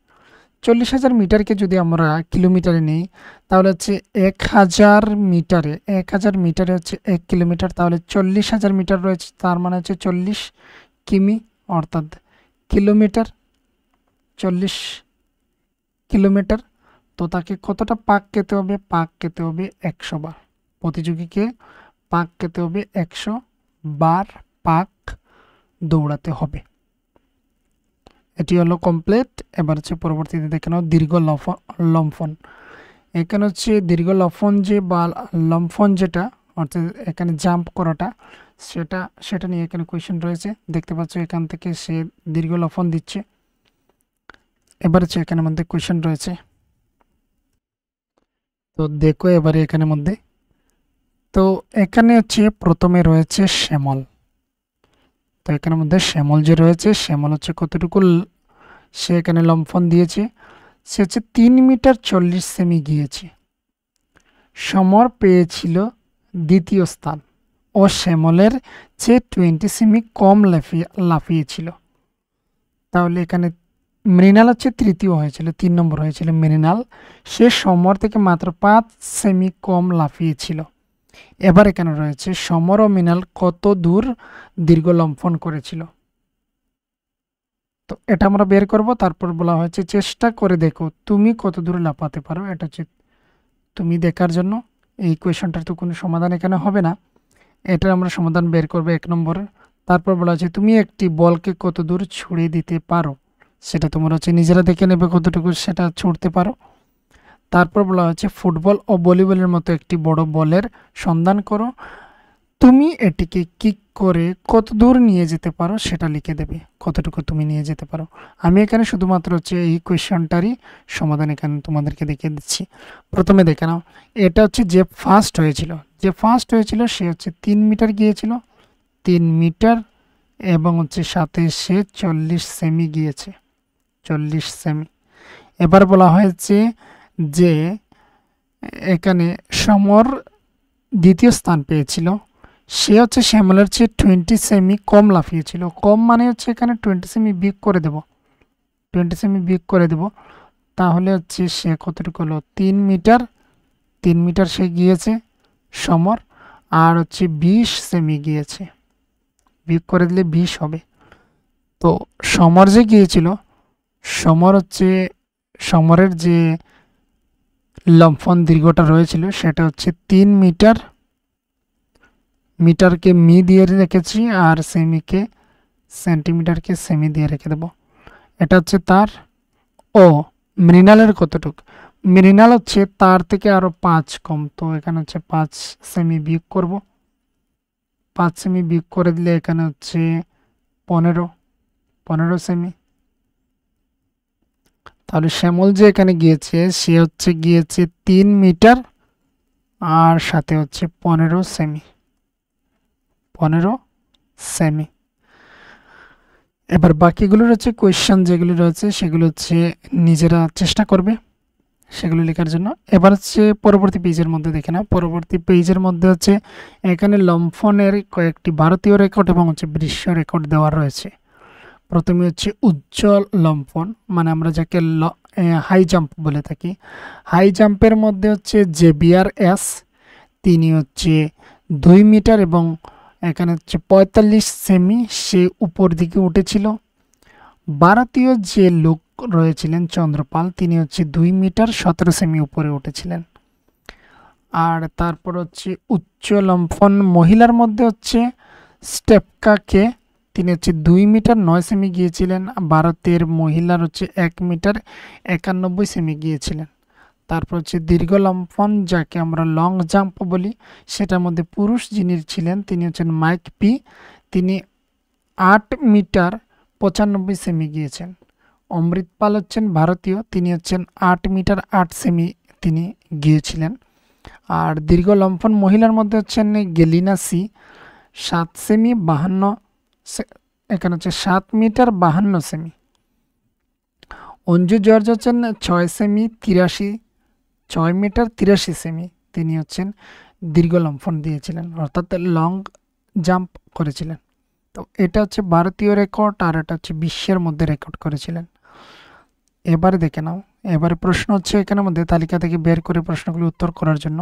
40,000 মিটারকে যদি আমরা কিলোমিটারে নিই তাহলে হচ্ছে 1,000 মিটারে 1,000 মিটারে হচ্ছে 1 কিলোমিটার, তাহলে 40,000 মিটার রয়েছে, তার মানে হচ্ছে 40 কিমি অর্থাৎ কিলোমিটার, 40 কিলোমিটার। তো তাকে কতটা পাক খেতে হবে? পাক খেতে হবে 100 বার। প্রতিযোগীকে পাক খেতে হবে 100 বার, পাক দৌড়াতে হবে। এটি হলো কমপ্লিট। এবার হচ্ছে পরবর্তীতে দেখে নাও দীর্ঘ লম্ফন। এখানে হচ্ছে দীর্ঘ লম্ফন যে বা লম্ফন যেটা অর্থাৎ এখানে জাম্প করাটা, সেটা নিয়ে এখানে কোয়েশ্চেন রয়েছে। দেখতে পাচ্ছ এখান থেকে সে দীর্ঘ লম্ফন দিচ্ছে। এবার হচ্ছে এখানের মধ্যে কোয়েশ্চেন রয়েছে, তো দেখো এবারে এখানের মধ্যে। তো এখানে হচ্ছে প্রথমে রয়েছে শ্যামল। তো এখানের মধ্যে শ্যামল যে রয়েছে, শ্যামল হচ্ছে কতটুকু সে এখানে লম্ফন দিয়েছে, সে হচ্ছে 3 মিটার 40 সেমি গিয়েছে। সমর পেয়েছিল দ্বিতীয় স্থান ও শ্যামলের চেয়ে 20 সেমি কম লাফিয়েছিল। তাহলে এখানে মৃণাল হচ্ছে তৃতীয় হয়েছিল, 3 নম্বর হয়েছিল মৃণাল, সে সমর থেকে মাত্র 5 সেমি কম লাফিয়েছিল। এবার এখানে রয়েছে সমর ও মৃণাল কত দূর দীর্ঘ লম্ফন করেছিল। তো এটা আমরা বের করব। তারপর বলা হয়েছে চেষ্টা করে দেখো তুমি কত দূরে লাফাতে পারো। এটা হচ্ছে তুমি দেখার জন্য। এই কোয়েশনটার তো কোনো সমাধান এখানে হবে না, এটার আমরা সমাধান বের করবো 1 নম্বরে। তারপর বলা হয়েছে তুমি একটি বলকে কত দূর ছুড়ে দিতে পারো, সেটা তোমরা হচ্ছে নিজেরা দেখে নেবে কতটুকু সেটা ছুড়তে পারো। তারপর বলা হচ্ছে ফুটবল ও ভলিবলের মতো একটি বড় বলের সন্ধান করো, তুমি এটিকে কিক করে কত দূর নিয়ে যেতে পারো সেটা লিখে দেবে, কতটুকু তুমি নিয়ে যেতে পারো। আমি এখানে শুধুমাত্র হচ্ছে এই কোয়েশ্চনটারই সমাধান এখানে তোমাদেরকে দেখিয়ে দিচ্ছি। প্রথমে দেখে নাও, এটা হচ্ছে যে ফার্স্ট হয়েছিল সে হচ্ছে 3 মিটার গিয়েছিল, 3 মিটার, এবং হচ্ছে সাথে সে 40 সেমি গিয়েছে, 40 সেমি। এবার বলা হয়েছে যে এখানে সমর দ্বিতীয় স্থান পেয়েছিল, সে হচ্ছে শ্যামলের চেয়ে 20 সেমি কম লাফিয়েছিল। কম মানে হচ্ছে এখানে 20 সেমি বিয়োগ করে দেব, 20 সেমি বিয়োগ করে দেব, তাহলে হচ্ছে সে কতটুকু হলো 3 মিটার, 3 মিটার সে গিয়েছে সমর, আর হচ্ছে 20 সেমি গিয়েছে, বিয়োগ করে দিলে 20 হবে। তো সমর যে গিয়েছিল, সমর হচ্ছে সমরের যে লম্ফন দীর্ঘটা রয়েছিল সেটা হচ্ছে 3 মিটার, মিটারকে মি দিয়ে রেখেছি আর সেন্টিমিটারকে সেমি দিয়ে রেখে দেব। এটা হচ্ছে তার। ও মৃণালের কতটুক? মৃণাল হচ্ছে তার থেকে আরো 5 কম, তো এখানে হচ্ছে 5 সেমি বিয়োগ করব, 5 সেমি বিয়োগ করে দিলে এখানে হচ্ছে 15 সেমি। তাহলে শ্যামল যে এখানে গিয়েছে সে হচ্ছে গিয়েছে 3 মিটার আর সাথে হচ্ছে 15 সেমি, 15 সেমি। এবার বাকিগুলো রয়েছে কোয়েশ্চেন যেগুলো রয়েছে সেগুলো হচ্ছে নিজেরা চেষ্টা করবে সেগুলো লেখার জন্য। এবার হচ্ছে পরবর্তী পেজের মধ্যে দেখে নাও। পরবর্তী পেজের মধ্যে হচ্ছে এখানে লম্ফনের কয়েকটি ভারতীয় রেকর্ড এবং হচ্ছে বিশ্ব রেকর্ড দেওয়া রয়েছে। প্রথমে হচ্ছে উজ্জ্বল লম্ফন, মানে আমরা যাকে হাই জাম্প বলে থাকি। হাই জাম্পের মধ্যে হচ্ছে জেবিআর এস, তিনি হচ্ছে 2 মিটার এবং এখানে হচ্ছে 45 সেমি সে উপর দিকে উঠেছিল। ভারতীয় যে লোক রয়েছিলেন চন্দ্রপাল, তিনি হচ্ছে 2 মিটার 17 সেমি উপরে উঠেছিলেন। আর তারপর হচ্ছে উচ্চ লম্ফন মহিলার মধ্যে হচ্ছে স্টেপকাকে, তিনি হচ্ছে 2 মিটার 9 সেমি গিয়েছিলেন। ভারতের মহিলার হচ্ছে 1 মিটার 91 সেমি গিয়েছিলেন। তারপর হচ্ছে দীর্ঘ লম্ফন যাকে আমরা লং জাম্প বলি, সেটার মধ্যে পুরুষ যিনি ছিলেন তিনি হচ্ছেন মাইক পি, তিনি 8 মিটার 95 সেমি গিয়েছেন। অমৃতপাল হচ্ছেন ভারতীয়, তিনি হচ্ছেন 8 মিটার 8 সেমি তিনি গিয়েছিলেন। আর দীর্ঘ লম্ফন মহিলার মধ্যে হচ্ছেন গেলিনা সি, 7 সেমি 52, এখানে হচ্ছে 7 মিটার 52 সেমি। অঞ্জু জর্জ হচ্ছেন 6 সেমি 83, 6 মিটার 83 সেমি, তিনি হচ্ছেন দীর্ঘ লম্ফন দিয়েছিলেন অর্থাৎ লং জাম্প করেছিলেন। তো এটা হচ্ছে ভারতীয় রেকর্ড আর এটা হচ্ছে বিশ্বের মধ্যে রেকর্ড করেছিলেন। এবারে দেখে নাও এবারে প্রশ্ন হচ্ছে এখানের মধ্যে তালিকা থেকে বের করে প্রশ্নগুলি উত্তর করার জন্য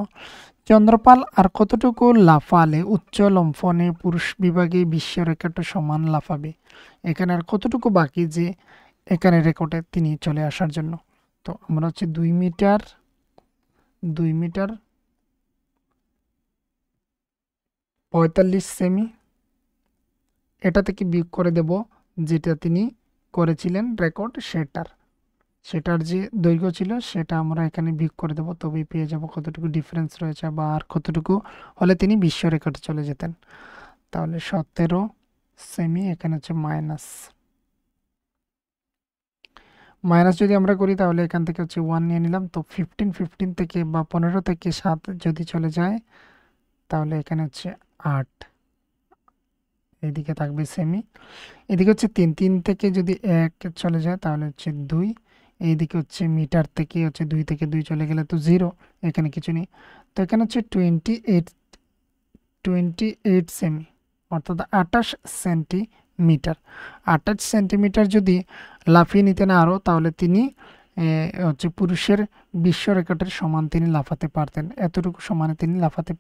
চন্দ্রপাল আর কতটুকু লাফালে উচ্চ লম্ফনে পুরুষ বিভাগে বিশ্ব রেকর্ড সমান লাফাবে। এখানে আর কতটুকু বাকি যে এখানে রেকর্ডে তিনি চলে আসার জন্য। তো আমরা হচ্ছে 2 মিটার 45 সেমি এটা থেকে বিয়োগ করে দেব যেটা তিনি করেছিলেন রেকর্ড সেটার যে দৈর্ঘ্য ছিল সেটা আমরা এখানে বিয়োগ করে দেব, তবেই পেয়ে যাব কতটুকু ডিফারেন্স রয়েছে বা আর কতটুকু হলে তিনি বিশ্ব রেকর্ডে চলে যেতেন। তাহলে 17 সেমি, এখানে হচ্ছে মাইনাস যদি আমরা করি তাহলে এখান থেকে হচ্ছে 1 নিয়ে নিলাম। তো 15 থেকে বা 15 থেকে 7 যদি চলে যায় তাহলে এখানে হচ্ছে 8, এইদিকে থাকবে সেমি। এদিকে হচ্ছে 3 থেকে যদি 1 চলে যায় তাহলে হচ্ছে 2, এইদিকে হচ্ছে মিটার থেকে হচ্ছে 2 থেকে 2 চলে গেলে তো 0, এখানে কিছু নেই। তো এখানে হচ্ছে 28 সেমি অর্থাৎ 28 সেন্টিমিটার। 28 সেন্টিমিটার যদি লাফিয়ে নিতেন আরও তাহলে তিনি হচ্ছে পুরুষের বিশ্ব রেকর্ডের সমান তিনি লাফাতে পারতেন, এতটুকু সমানে তিনি লাফাতে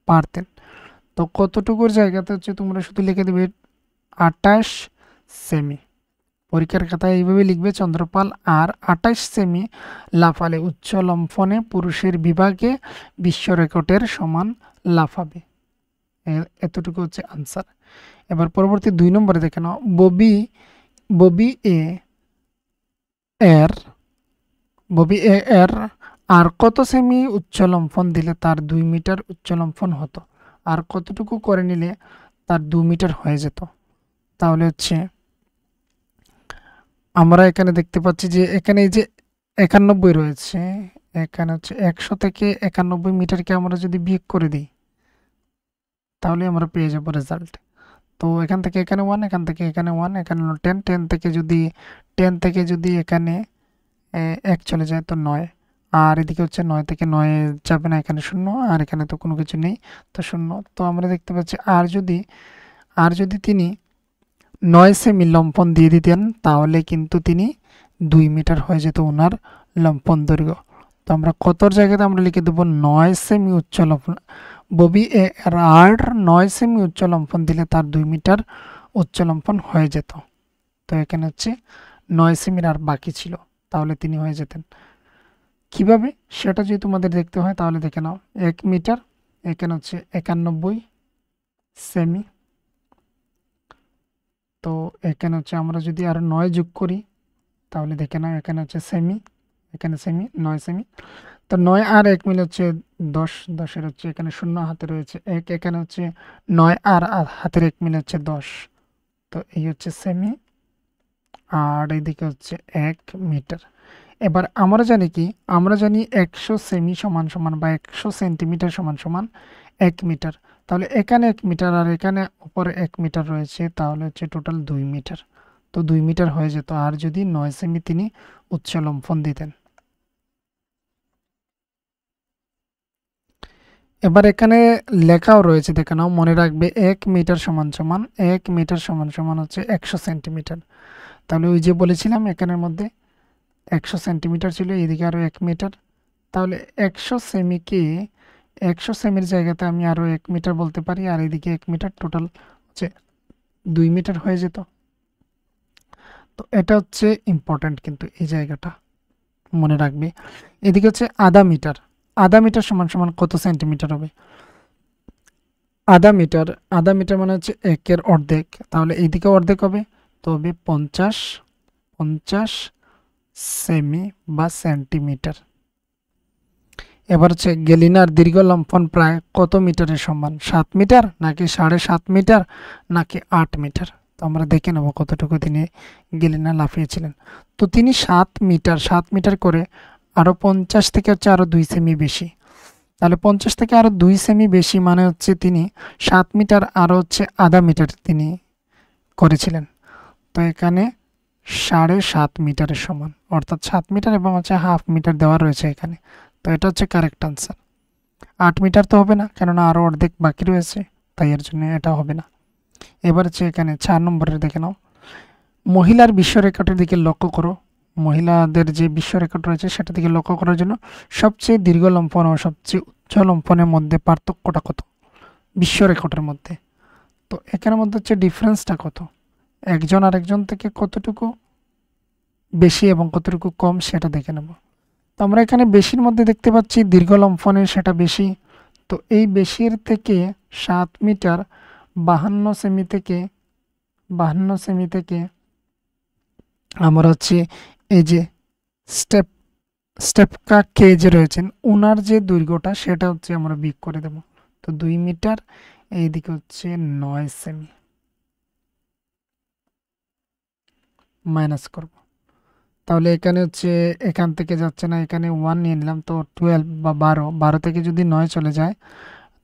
পারতেন। তো কতটুকুর জায়গাতে হচ্ছে তোমরা শুধু লিখে দেবে 28 সেমি। পরীক্ষার খাতায় এইভাবে লিখবে চন্দ্রপাল আর 28 সেমি লাফালে উচ্চ লম্ফনে পুরুষের বিভাগে বিশ্ব রেকর্ডের সমান লাফাবে। এতটুকু হচ্ছে আনসার। এবার পরবর্তী 2 নম্বরে দেখে নাও, ববি এ এর আর কত সেমি উচ্চ লম্ফন দিলে তার 2 মিটার উচ্চ লম্ফন হতো, আর কতটুকু করে নিলে তার 2 মিটার হয়ে যেত। তাহলে হচ্ছে আমরা এখানে দেখতে পাচ্ছি যে এখানে এই যে 91 রয়েছে, এখানে হচ্ছে 100 থেকে 91 মিটারকে আমরা যদি বিয়োগ করে দিই তাহলে আমরা পেয়ে যাব রেজাল্ট। তো এখান থেকে এখানে 1, এখান থেকে এখানে 1, এখানে 10 থেকে যদি এখানে 1 চলে যায় তো 9, আর এদিকে হচ্ছে 9 থেকে 9 যাবে না, এখানে 0, আর এখানে তো কোনো কিছু নেই তো 0। তো আমরা দেখতে পাচ্ছি আর যদি তিনি 9 সেমি লম্ফন দিয়ে দিতেন তাহলে কিন্তু তিনি 2 মিটার হয়ে যেত ওনার লম্ফন দৈর্ঘ্য। তো আমরা কতর জায়গাতে আমরা লিখে দেবো 9 সেমি উচ্চ লম্ফন। ববি এ আর 9 সেমি উচ্চ লম্ফন দিলে তার 2 মিটার উচ্চ লম্ফন হয়ে যেত। তো এখানে হচ্ছে 9 সেমির আর বাকি ছিল, তাহলে তিনি হয়ে যেতেন। কিভাবে সেটা যদি তোমাদের দেখতে হয় তাহলে দেখে নাও, 1 মিটার এখানে হচ্ছে 91 সেমি। তো এখানে হচ্ছে আমরা যদি আরো 9 যোগ করি তাহলে দেখে নাও এখানে হচ্ছে সেমি, এখানে সেমি 9 সেমি। তো 9 আর 1 মিলে হচ্ছে 10, 10-এর হচ্ছে এখানে 0 হাতে রয়েছে 1, এখানে হচ্ছে 9 আর হাতের 1 মিলে হচ্ছে 10। তো এই হচ্ছে সেমি আর এইদিকে হচ্ছে 1 মিটার। এবার আমরা জানি 100 সেমি সমান সমান বা 100 সেন্টিমিটার সমান সমান 1 মিটার। তাহলে এখানে 1 মিটার আর এখানে উপরে 1 মিটার রয়েছে, তাহলে হচ্ছে টোটাল 2 মিটার। তো 2 মিটার হয়ে যেত আর যদি 9 সেমি তিনি উচ্চ লম্ফন দিতেন। এবার এখানে লেখাও রয়েছে, দেখে নাও, মনে রাখবে 1 মিটার সমান সমান হচ্ছে 100 সেন্টিমিটার। তাহলে ওই যে বলেছিলাম এখানের মধ্যে 100 সেন্টিমিটার ছিল, এদিকে আরও 1 মিটার। তাহলে 100 সেমির জায়গাতে আমি আরও 1 মিটার বলতে পারি, আর এদিকে 1 মিটার, টোটাল হচ্ছে 2 মিটার হয়ে যেত। তো এটা হচ্ছে ইম্পর্ট্যান্ট, কিন্তু এই জায়গাটা মনে রাখবে। এদিকে হচ্ছে আধা মিটার সমান সমান কত সেন্টিমিটার হবে। আধা মিটার মানে হচ্ছে 1-এর অর্ধেক, তাহলে এইদিকে অর্ধেক হবে, তো হবে 50 সেমি বা সেন্টিমিটার। এবার হচ্ছে গেলিনার দীর্ঘ লম্ফন প্রায় কত মিটারের সমান, 7 মিটার নাকি 7.5 মিটার নাকি 8 মিটার। তো আমরা দেখে নেব কতটুকু তিনি গেলিনা লাফিয়েছিলেন। তো তিনি 7 মিটার করে আরও 50 থেকে হচ্ছে আরও 2 সেমি বেশি। তাহলে 50 থেকে আরও 2 সেমি বেশি মানে হচ্ছে তিনি 7 মিটার আরও হচ্ছে আধা মিটার তিনি করেছিলেন। তো এখানে 7.5 মিটারের সমান, অর্থাৎ 7 মিটার এবং হচ্ছে হাফ মিটার দেওয়া রয়েছে এখানে। তো এটা হচ্ছে কারেক্ট আনসার। 8 মিটার তো হবে না, কেননা আরও অর্ধেক বাকি রয়েছে, তাই এর জন্য এটা হবে না। এবার হচ্ছে এখানে 4 নম্বরের দেখে নাও, মহিলার বিশ্ব রেকর্ডের দিকে লক্ষ্য করো। মহিলাদের যে বিশ্ব রেকর্ড রয়েছে সেটা থেকে লক্ষ্য করার জন্য সবচেয়ে দীর্ঘ লম্ফন ও সবচেয়ে উচ্চ লম্ফনের মধ্যে পার্থক্যটা কত বিশ্ব রেকর্ডের মধ্যে। তো এখানের মধ্যে হচ্ছে ডিফারেন্সটা কত, একজন আরেকজন থেকে কতটুকু বেশি এবং কতটুকু কম সেটা দেখে নেব। তো আমরা এখানে বেশির মধ্যে দেখতে পাচ্ছি দীর্ঘ লম্ফনের সেটা বেশি। তো এই বেশির থেকে 7 মিটার 52 সেমি থেকে আমরা হচ্ছে এই যে স্টেপকা কে যে রয়েছেন ওনার যে দৈর্ঘ্যটা সেটা হচ্ছে আমরা বিয়োগ করে দেব। তো 2 মিটার এইদিকে হচ্ছে 9 সেমি মাইনাস করব। তাহলে এখানে হচ্ছে এখান থেকে যাচ্ছে না, এখানে 1 নিয়ে নিলাম, তো 12 বা 12 থেকে যদি 9 চলে যায়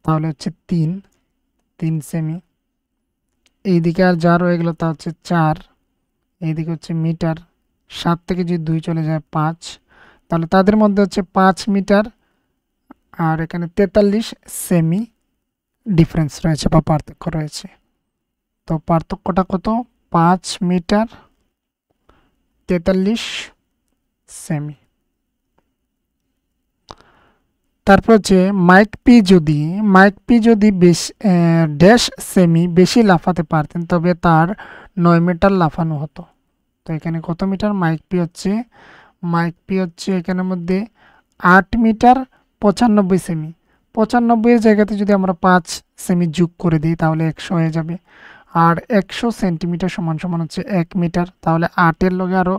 তাহলে হচ্ছে 3 সেমি। এইদিকে আর যা রয়ে গেল তা হচ্ছে 4, এইদিকে হচ্ছে মিটার। 7 থেকে যদি 2 চলে যায় 5, তাহলে তাদের মধ্যে হচ্ছে 5 মিটার আর এখানে 43 সেমি ডিফারেন্স রয়েছে বা পার্থক্য রয়েছে। তো পার্থক্যটা কত, 5 মিটার 43 সেমি। তারপর হচ্ছে মাইক পি যদি ড্যাশ সেমি বেশি লাফাতে পারতেন তবে তার 9 মিটার লাফানো হতো। তো এখানে কত মিটার, মাইক পি হচ্ছে এখানের মধ্যে 8 মিটার 95 সেমি। 95 এর জায়গাতে যদি আমরা 5 সেমি যোগ করে দিই তাহলে 100 হয়ে যাবে। আর 100 সেন্টিমিটার সমান সমান হচ্ছে 1 মিটার। তাহলে 8-এর লগে আরও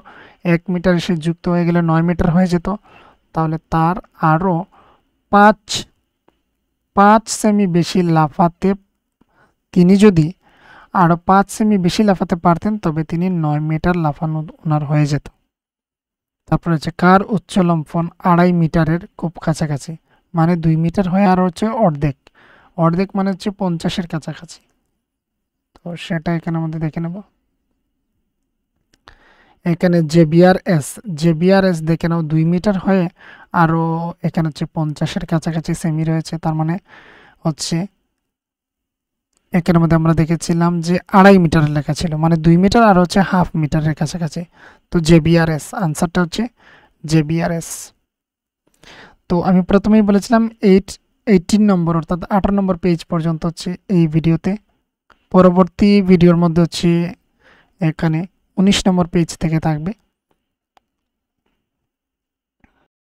1 মিটার এসে যুক্ত হয়ে গেলে 9 মিটার হয়ে যেত। তাহলে তার আরও 5 সেমি বেশি লাফাতে তিনি যদি আরও 5 সেমি বেশি লাফাতে পারতেন তবে তিনি 9 মিটার লাফানো ওনার হয়ে যেত। তারপরে হচ্ছে কার উচ্চ লম্ফন 2.5 মিটারের খুব কাছাকাছি, মানে 2 মিটার হয়ে আর হচ্ছে অর্ধেক মানে হচ্ছে 50-এর কাছাকাছি। তো সেটা এখানে আমাদের দেখে নেব। এখানে জেবিআরএস দেখে নাও 2 মিটার হয়ে আরও এখানে হচ্ছে 50-এর কাছাকাছি সেমি রয়েছে। তার মানে হচ্ছে এখানের মধ্যে আমরা দেখেছিলাম যে 2.5 মিটারের লেখা ছিল, মানে 2 মিটার আর হচ্ছে হাফ মিটারের কাছাকাছি। তো জেবিআরএস আনসারটা হচ্ছে জেবিআরএস। তো আমি প্রথমেই বলেছিলাম 18 নম্বর অর্থাৎ 18 নম্বর পেজ পর্যন্ত হচ্ছে এই ভিডিওতে। পরবর্তী ভিডিওর মধ্যে হচ্ছে এখানে 19 নম্বর পেজ থেকে থাকবে।